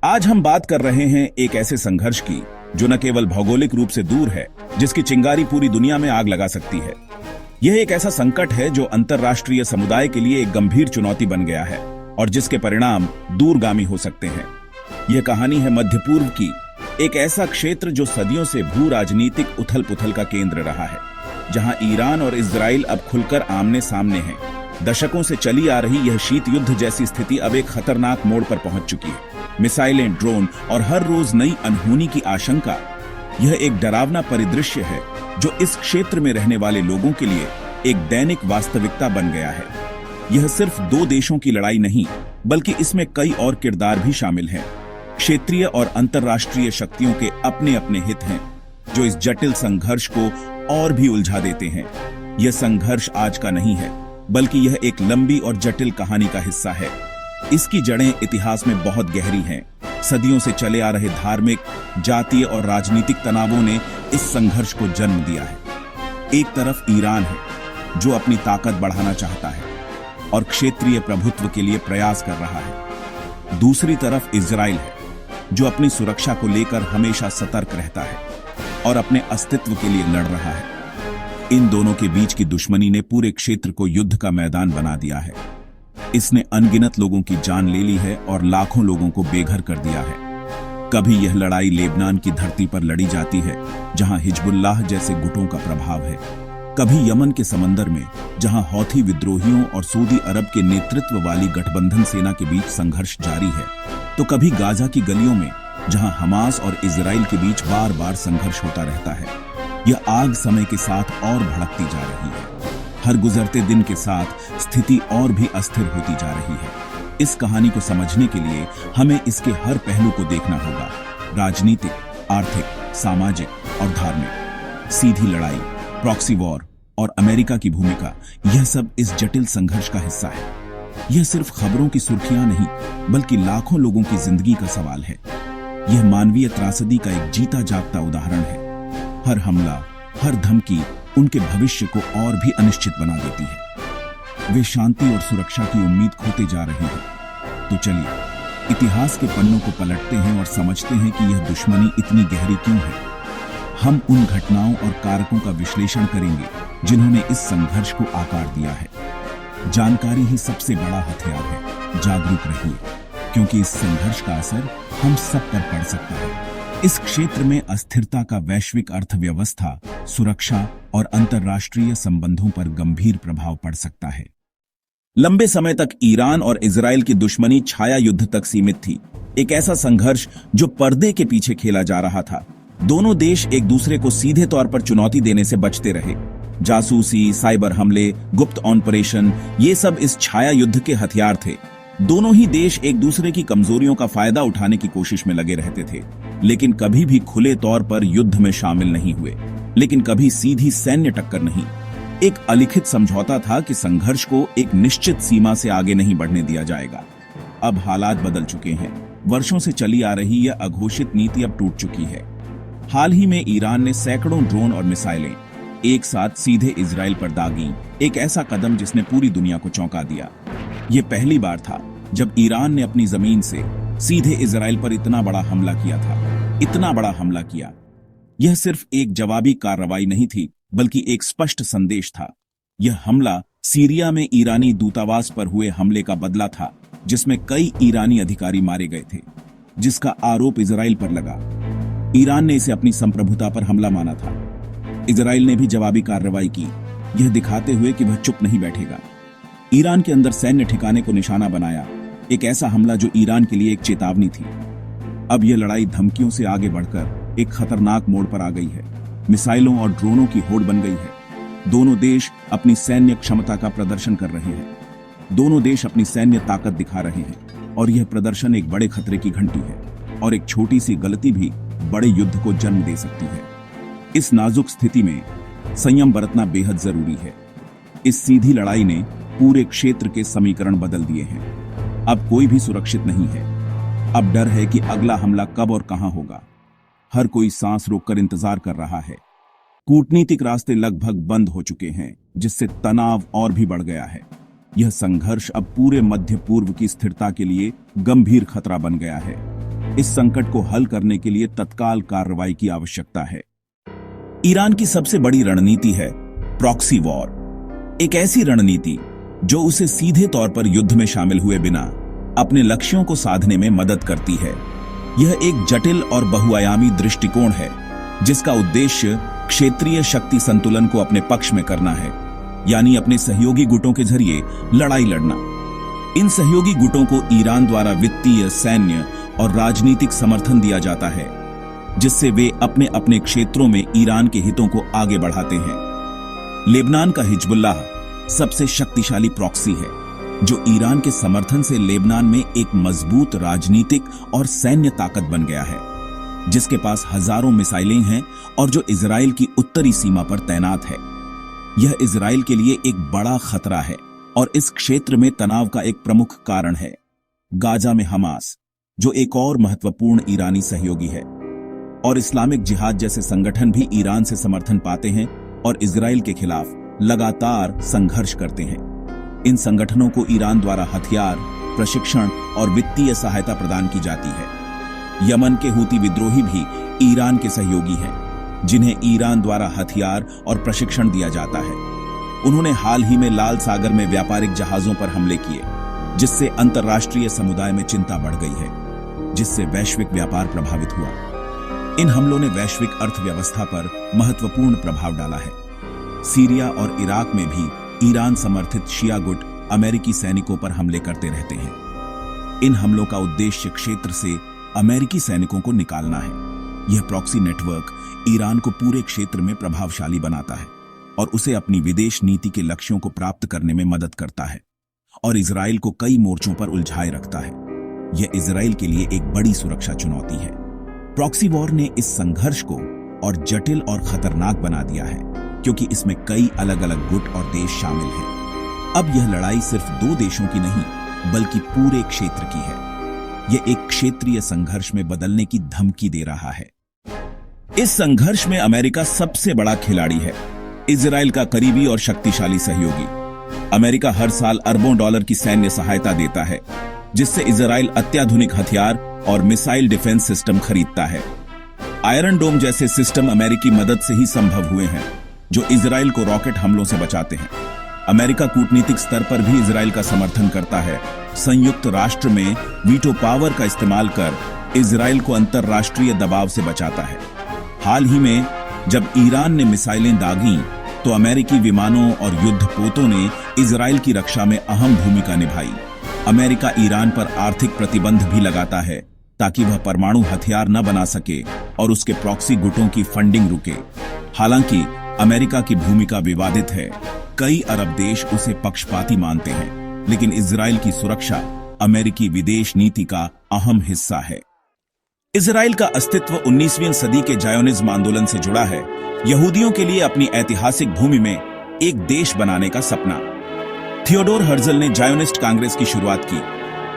आज हम बात कर रहे हैं एक ऐसे संघर्ष की जो न केवल भौगोलिक रूप से दूर है, जिसकी चिंगारी पूरी दुनिया में आग लगा सकती है। यह एक ऐसा संकट है जो अंतर्राष्ट्रीय समुदाय के लिए एक गंभीर चुनौती बन गया है और जिसके परिणाम दूरगामी हो सकते हैं। यह कहानी है मध्य पूर्व की, एक ऐसा क्षेत्र जो सदियों से भू राजनीतिक उथल पुथल का केंद्र रहा है, जहां ईरान और इजराइल अब खुलकर आमने सामने हैं। दशकों से चली आ रही यह शीत युद्ध जैसी स्थिति अब एक खतरनाक मोड़ पर पहुंच चुकी है। मिसाइलें, ड्रोन और हर रोज नई अनहोनी की आशंका, यह एक डरावना परिदृश्य है जो इस क्षेत्र में रहने वाले लोगों के लिए एक दैनिक वास्तविकता बन गया है। यह सिर्फ दो देशों की लड़ाई नहीं, बल्कि इसमें कई और किरदार भी शामिल हैं। क्षेत्रीय और अंतर्राष्ट्रीय शक्तियों के अपने अपने हित हैं जो इस जटिल संघर्ष को और भी उलझा देते हैं। यह संघर्ष आज का नहीं है, बल्कि यह एक लंबी और जटिल कहानी का हिस्सा है। इसकी जड़ें इतिहास में बहुत गहरी हैं। सदियों से चले आ रहे धार्मिक, जातीय और राजनीतिक तनावों ने इस संघर्ष को जन्म दिया है। एक तरफ ईरान है जो अपनी ताकत बढ़ाना चाहता है और क्षेत्रीय प्रभुत्व के लिए प्रयास कर रहा है। दूसरी तरफ इजराइल है जो अपनी सुरक्षा को लेकर हमेशा सतर्क रहता है और अपने अस्तित्व के लिए लड़ रहा है। इन दोनों के बीच की दुश्मनी ने पूरे क्षेत्र को युद्ध का मैदान बना दिया है। इसने अनगिनत लोगों की जान ले ली है और लाखों लोगों को बेघर कर दिया है। कभी यह लड़ाई लेबनान की धरती पर लड़ी जाती है, जहां हिजबुल्लाह जैसे गुटों का प्रभाव है। कभी यमन के समंदर में, जहां हौथी विद्रोहियों और सऊदी अरब के नेतृत्व वाली गठबंधन सेना के बीच संघर्ष जारी है, तो कभी गाजा की गलियों में, जहां हमास और इजराइल के बीच बार बार संघर्ष होता रहता है। यह आग समय के साथ और भड़कती जा रही है। हर गुजरते दिन के साथ स्थिति और भी अस्थिर होती जा रही है। इस कहानी को समझने के लिए हमें इसके हर पहलू को देखना होगा, राजनीतिक, आर्थिक, सामाजिक और धार्मिक। सीधी लड़ाई, प्रॉक्सी वॉर और अमेरिका की भूमिका, यह सब इस जटिल संघर्ष का हिस्सा है। यह सिर्फ खबरों की सुर्खियां नहीं, बल्कि लाखों लोगों की जिंदगी का सवाल है। यह मानवीय त्रासदी का एक जीता जागता उदाहरण है। हर हमला, हर धमकी उनके भविष्य को और भी अनिश्चित बना देती है। वे शांति और सुरक्षा की उम्मीद खोते जा रहे हैं। तो चलिए इतिहास के पन्नों को पलटते हैं और समझते हैं कि यह दुश्मनी इतनी गहरी क्यों है। हम उन घटनाओं और कारकों का विश्लेषण करेंगे जिन्होंने इस संघर्ष को आकार दिया है। जानकारी ही सबसे बड़ा हथियार है। जागरूक रहिए, क्योंकि इस संघर्ष का असर हम सब पर पड़ सकता है। इस क्षेत्र में अस्थिरता का वैश्विक अर्थव्यवस्था, सुरक्षा और अंतर्राष्ट्रीय संबंधों पर गंभीर प्रभाव पड़ सकता है। लंबे समय तक ईरान और इजराइल की दुश्मनी छाया युद्ध तक सीमित थी, एक ऐसा संघर्ष जो पर्दे के पीछे खेला जा रहा था। दोनों देश एक दूसरे को सीधे तौर पर चुनौती देने से बचते रहे। जासूसी, साइबर हमले, गुप्त ऑपरेशन, ये सब इस छाया युद्ध के हथियार थे। दोनों ही देश एक दूसरे की कमजोरियों का फायदा उठाने की कोशिश में लगे रहते थे, लेकिन कभी भी खुले तौर पर युद्ध में शामिल नहीं हुए। लेकिन कभी सीधी सैन्य टक्कर नहीं। एक अलिखित समझौता था कि संघर्ष को एक निश्चित सीमा से आगे नहीं बढ़ने दिया जाएगा। अब हालात बदल चुके हैं। वर्षों से चली आ रही यह अघोषित नीति अब टूट चुकी है। हाल ही में ईरान ने सैकड़ों ड्रोन और मिसाइलें एक साथ सीधे इजराइल पर दागी, एक ऐसा कदम जिसने पूरी दुनिया को चौंका दिया। यह पहली बार था जब ईरान ने अपनी जमीन से सीधे इजराइल पर इतना बड़ा हमला किया था। इतना बड़ा हमला किया। यह सिर्फ एक जवाबी कार्रवाई नहीं थी, बल्कि एक स्पष्ट संदेश था। यह हमला सीरिया में ईरानी दूतावास पर हुए हमले का बदला था, जिसमें कई ईरानी अधिकारी मारे गए थे, जिसका आरोप इजराइल पर लगा। ईरान ने इसे अपनी संप्रभुता पर हमला माना था। इजराइल ने भी जवाबी कार्रवाई की, यह दिखाते हुए कि वह चुप नहीं बैठेगा। ईरान के अंदर सैन्य ठिकाने को निशाना बनाया, एक ऐसा हमला जो ईरान के लिए एक चेतावनी थी। अब यह लड़ाई धमकियों से आगे बढ़कर एक खतरनाक मोड़ पर आ गई है। मिसाइलों और ड्रोनों की होड़ बन गई है। दोनों देश अपनी सैन्य क्षमता का प्रदर्शन कर रहे हैं। दोनों देश अपनी सैन्य ताकत दिखा रहे हैं और यह प्रदर्शन एक बड़े खतरे की घंटी है और एक छोटी सी गलती भी बड़े युद्ध को जन्म दे सकती है। इस नाजुक स्थिति में संयम बरतना बेहद जरूरी है। इस सीधी लड़ाई ने पूरे क्षेत्र के समीकरण बदल दिए हैं। अब कोई भी सुरक्षित नहीं है। अब डर है कि अगला हमला कब और कहां होगा। हर कोई सांस रोककर इंतजार कर रहा है। कूटनीतिक रास्ते लगभग बंद हो चुके हैं, जिससे तनाव और भी बढ़ गया है। यह संघर्ष अब पूरे मध्य पूर्व की स्थिरता के लिए गंभीर खतरा बन गया है। इस संकट को हल करने के लिए तत्काल कार्रवाई की आवश्यकता है। ईरान की सबसे बड़ी रणनीति है प्रॉक्सी वॉर, एक ऐसी रणनीति जो उसे सीधे तौर पर युद्ध में शामिल हुए बिना अपने लक्ष्यों को साधने में मदद करती है। यह एक जटिल और बहुआयामी दृष्टिकोण है जिसका उद्देश्य क्षेत्रीय शक्ति संतुलन को अपने पक्ष में करना है, यानी अपने सहयोगी गुटों के जरिए लड़ाई लड़ना। इन सहयोगी गुटों को ईरान द्वारा वित्तीय, सैन्य और राजनीतिक समर्थन दिया जाता है, जिससे वे अपने अपने क्षेत्रों में ईरान के हितों को आगे बढ़ाते हैं। लेबनान का हिजबुल्लाह सबसे शक्तिशाली प्रॉक्सी है, जो ईरान के समर्थन से लेबनान में एक मजबूत राजनीतिक और सैन्य ताकत बन गया है, जिसके पास हजारों मिसाइलें हैं और जो इजराइल की उत्तरी सीमा पर तैनात है। यह इजराइल के लिए एक बड़ा खतरा है और इस क्षेत्र में तनाव का एक प्रमुख कारण है। गाजा में हमास, जो एक और महत्वपूर्ण ईरानी सहयोगी है, और इस्लामिक जिहाद जैसे संगठन भी ईरान से समर्थन पाते हैं और इजराइल के खिलाफ लगातार संघर्ष करते हैं। इन संगठनों को ईरान द्वारा हथियार, प्रशिक्षण और वित्तीय सहायता प्रदान की जाती है। यमन के हूती विद्रोही भी ईरान के सहयोगी हैं, जिन्हें ईरान द्वारा हथियार और प्रशिक्षण दिया जाता है। उन्होंने हाल ही में लाल सागर में व्यापारिक जहाजों पर हमले किए, जिससे अंतर्राष्ट्रीय समुदाय में चिंता बढ़ गई है, जिससे वैश्विक व्यापार प्रभावित हुआ। इन हमलों ने वैश्विक अर्थव्यवस्था पर महत्वपूर्ण प्रभाव डाला है। सीरिया और इराक में भी ईरान समर्थित शिया गुट अमेरिकी सैनिकों पर हमले करते रहते हैं। इन हमलों का उद्देश्य क्षेत्र से अमेरिकी सैनिकों को निकालना है। यह प्रॉक्सी नेटवर्क ईरान को पूरे क्षेत्र में प्रभावशाली बनाता है और उसे अपनी विदेश नीति के लक्ष्यों को प्राप्त करने में मदद करता है और इजराइल को कई मोर्चों पर उलझाए रखता है। यह इजराइल के लिए एक बड़ी सुरक्षा चुनौती है। प्रॉक्सी वॉर ने इस संघर्ष को और जटिल और खतरनाक बना दिया है, क्योंकि इसमें कई अलग अलग गुट और देश शामिल हैं। अब यह लड़ाई सिर्फ दो देशों की नहीं, बल्कि पूरे क्षेत्र की है। यह एक क्षेत्रीय संघर्ष में बदलने की धमकी दे रहा है। इस संघर्ष में अमेरिका सबसे बड़ा खिलाड़ी है, इजराइल का करीबी और शक्तिशाली सहयोगी। अमेरिका हर साल अरबों डॉलर की सैन्य सहायता देता है, जिससे इजराइल अत्याधुनिक हथियार और मिसाइल डिफेंस सिस्टम खरीदता है। आयरन डोम जैसे सिस्टम अमेरिकी मदद से ही संभव हुए हैं, जो इजराइल को रॉकेट हमलों से बचाते हैं। अमेरिका कूटनीतिक स्तर पर भी इजराइल का समर्थन करता है। संयुक्त राष्ट्र में वीटो पावर का इस्तेमाल कर इजराइल को अंतर्राष्ट्रीय दबाव से बचाता है। हाल ही में जब ईरान ने मिसाइलें दागीं, तो अमेरिकी विमानों और युद्धपोतों ने इजराइल की रक्षा में अहम भूमिका निभाई। अमेरिका ईरान पर आर्थिक प्रतिबंध भी लगाता है ताकि वह परमाणु हथियार न बना सके और उसके प्रॉक्सी गुटों की फंडिंग रुके। हालांकि अमेरिका की भूमिका विवादित है। कई अरब देश उसे पक्षपाती मानते हैं, लेकिन इजराइल की सुरक्षा अमेरिकी विदेश नीति का अहम हिस्सा है। इजराइल का अस्तित्व 19वीं सदी के जायोनिज्म आंदोलन से जुड़ा है। यहूदियों के लिए अपनी ऐतिहासिक भूमि में एक देश बनाने का सपना। थियोडोर हर्जल ने जायोनिस्ट कांग्रेस की शुरुआत की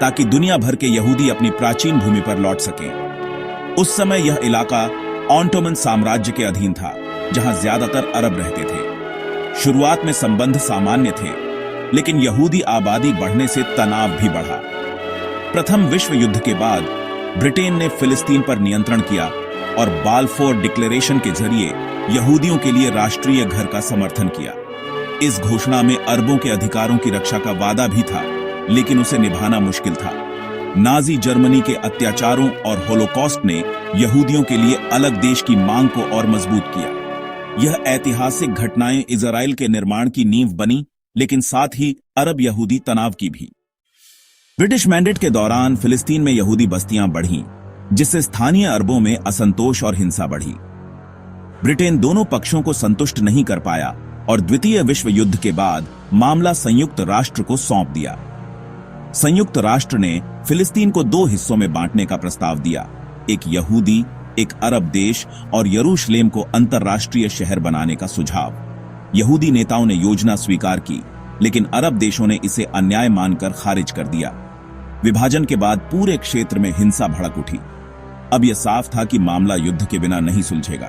ताकि दुनिया भर के यहूदी अपनी प्राचीन भूमि पर लौट सकें। उस समय यह इलाका ऑटोमन साम्राज्य के अधीन था, जहां ज्यादातर अरब रहते थे। शुरुआत में संबंध सामान्य थे, लेकिन यहूदी आबादी बढ़ने से तनाव भी बढ़ा। प्रथम विश्व युद्ध के बाद ब्रिटेन ने फिलिस्तीन पर नियंत्रण किया और बाल्फोर डिक्लेरेशन के जरिए यहूदियों के लिए राष्ट्रीय घर का समर्थन किया। इस घोषणा में अरबों के अधिकारों की रक्षा का वादा भी था, लेकिन उसे निभाना मुश्किल था। नाजी जर्मनी के अत्याचारों और होलोकॉस्ट ने यहूदियों के लिए अलग देश की मांग को और मजबूत किया। यह ऐतिहासिक घटनाएं इजराइल के निर्माण की नींव बनी, लेकिन साथ ही अरब यहूदी तनाव की भी। ब्रिटिश मैंडेट के दौरान फिलिस्तीन में यहूदी बस्तियां बढ़ीं, जिससे स्थानीय अरबों में असंतोष और हिंसा बढ़ी। ब्रिटेन दोनों पक्षों को संतुष्ट नहीं कर पाया और द्वितीय विश्व युद्ध के बाद मामला संयुक्त राष्ट्र को सौंप दिया। संयुक्त राष्ट्र ने फिलिस्तीन को दो हिस्सों में बांटने का प्रस्ताव दिया, एक यहूदी, एक अरब देश, और यरूशलेम को अंतर्राष्ट्रीय शहर बनाने का सुझाव। यहूदी नेताओं ने योजना स्वीकार की, लेकिन अरब देशों ने इसे अन्याय मानकर खारिज कर दिया। विभाजन के बाद पूरे क्षेत्र में हिंसा भड़क उठी। अब यह साफ था कि मामला युद्ध के बिना नहीं सुलझेगा।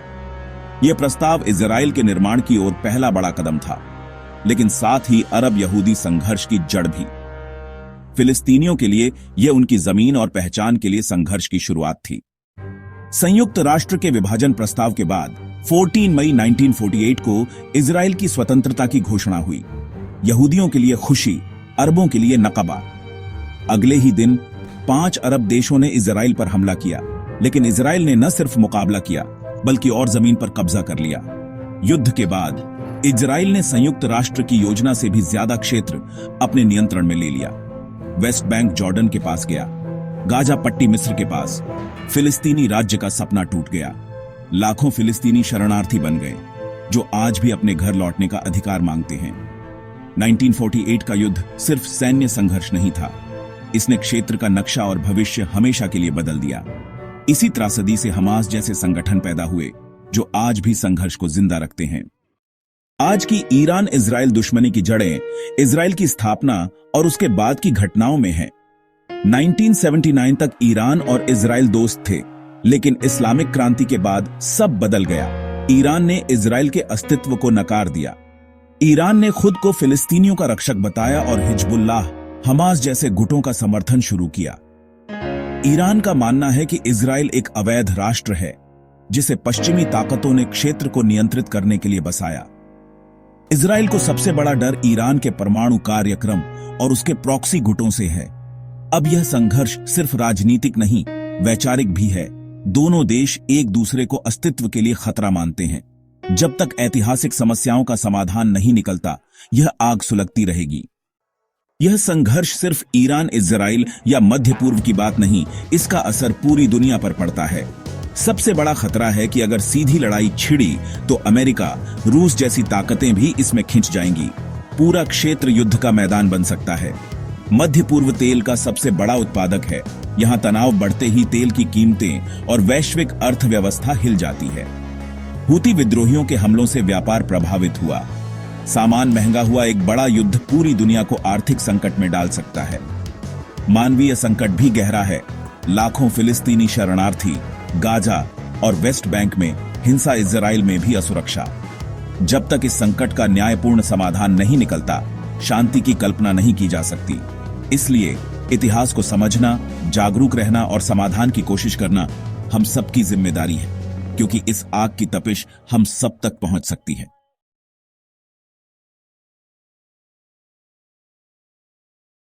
यह प्रस्ताव इजराइल के निर्माण की ओर पहला बड़ा कदम था, लेकिन साथ ही अरब यहूदी संघर्ष की जड़ भी। फिलिस्तीनियों के लिए यह उनकी जमीन और पहचान के लिए संघर्ष की शुरुआत थी। संयुक्त राष्ट्र के विभाजन प्रस्ताव के बाद 14 मई 1948 को इजराइल की स्वतंत्रता की घोषणा हुई। यहूदियों के लिए खुशी, अरबों के लिए नकबा। अगले ही दिन 5 अरब देशों ने इजराइल पर हमला किया, लेकिन इजराइल ने न सिर्फ मुकाबला किया बल्कि और जमीन पर कब्जा कर लिया। युद्ध के बाद इजराइल ने संयुक्त राष्ट्र की योजना से भी ज्यादा क्षेत्र अपने नियंत्रण में ले लिया। वेस्ट बैंक जॉर्डन के पास गया, गाजा पट्टी मिस्र के पास। फिलिस्तीनी राज्य का सपना टूट गया। लाखों फिलिस्तीनी शरणार्थी बन गए, जो आज भी अपने घर लौटने का अधिकार मांगते हैं। 1948 का युद्ध सिर्फ सैन्य संघर्ष नहीं था, इसने क्षेत्र का नक्शा और भविष्य हमेशा के लिए बदल दिया। इसी त्रासदी से हमास जैसे संगठन पैदा हुए, जो आज भी संघर्ष को जिंदा रखते हैं। आज की ईरान इजराइल दुश्मनी की जड़ें इजराइल की स्थापना और उसके बाद की घटनाओं में हैं। 1979 तक ईरान और इजराइल दोस्त थे, लेकिन इस्लामिक क्रांति के बाद सब बदल गया। ईरान ने इजराइल के अस्तित्व को नकार दिया। ईरान ने खुद को फिलिस्तीनियों का रक्षक बताया और हिजबुल्लाह, हमास जैसे गुटों का समर्थन शुरू किया। ईरान का मानना है कि इजराइल एक अवैध राष्ट्र है, जिसे पश्चिमी ताकतों ने क्षेत्र को नियंत्रित करने के लिए बसाया। इजराइल को सबसे बड़ा डर ईरान के परमाणु कार्यक्रम और उसके प्रॉक्सी गुटों से है। अब यह संघर्ष सिर्फ राजनीतिक नहीं, वैचारिक भी है। दोनों देश एक दूसरे को अस्तित्व के लिए खतरा मानते हैं। जब तक ऐतिहासिक समस्याओं का समाधान नहीं निकलता, यह आग सुलगती रहेगी। यह संघर्ष सिर्फ ईरान इजराइल या मध्य पूर्व की बात नहीं, इसका असर पूरी दुनिया पर पड़ता है। सबसे बड़ा खतरा है कि अगर सीधी लड़ाई छिड़ी तो अमेरिका, रूस जैसी ताकतें भी इसमें खिंच जाएंगी। पूरा क्षेत्र युद्ध का मैदान बन सकता है। मध्य पूर्व तेल का सबसे बड़ा उत्पादक है। यहां तनाव बढ़ते ही तेल की कीमतें और वैश्विक अर्थव्यवस्था हिल जाती है। हूती विद्रोहियों के हमलों से व्यापार प्रभावित हुआ। सामान महंगा हुआ। एक बड़ा युद्ध पूरी दुनिया को आर्थिक संकट में डाल सकता है। मानवीय संकट भी गहरा है। लाखों फिलिस्तीनी शरणार्थी, गाजा और वेस्ट बैंक में हिंसा, इजराइल में भी असुरक्षा। जब तक इस संकट का न्यायपूर्ण समाधान नहीं निकलता, शांति की कल्पना नहीं की जा सकती। इसलिए इतिहास को समझना, जागरूक रहना और समाधान की कोशिश करना हम सबकी जिम्मेदारी है, क्योंकि इस आग की तपिश हम सब तक पहुंच सकती है।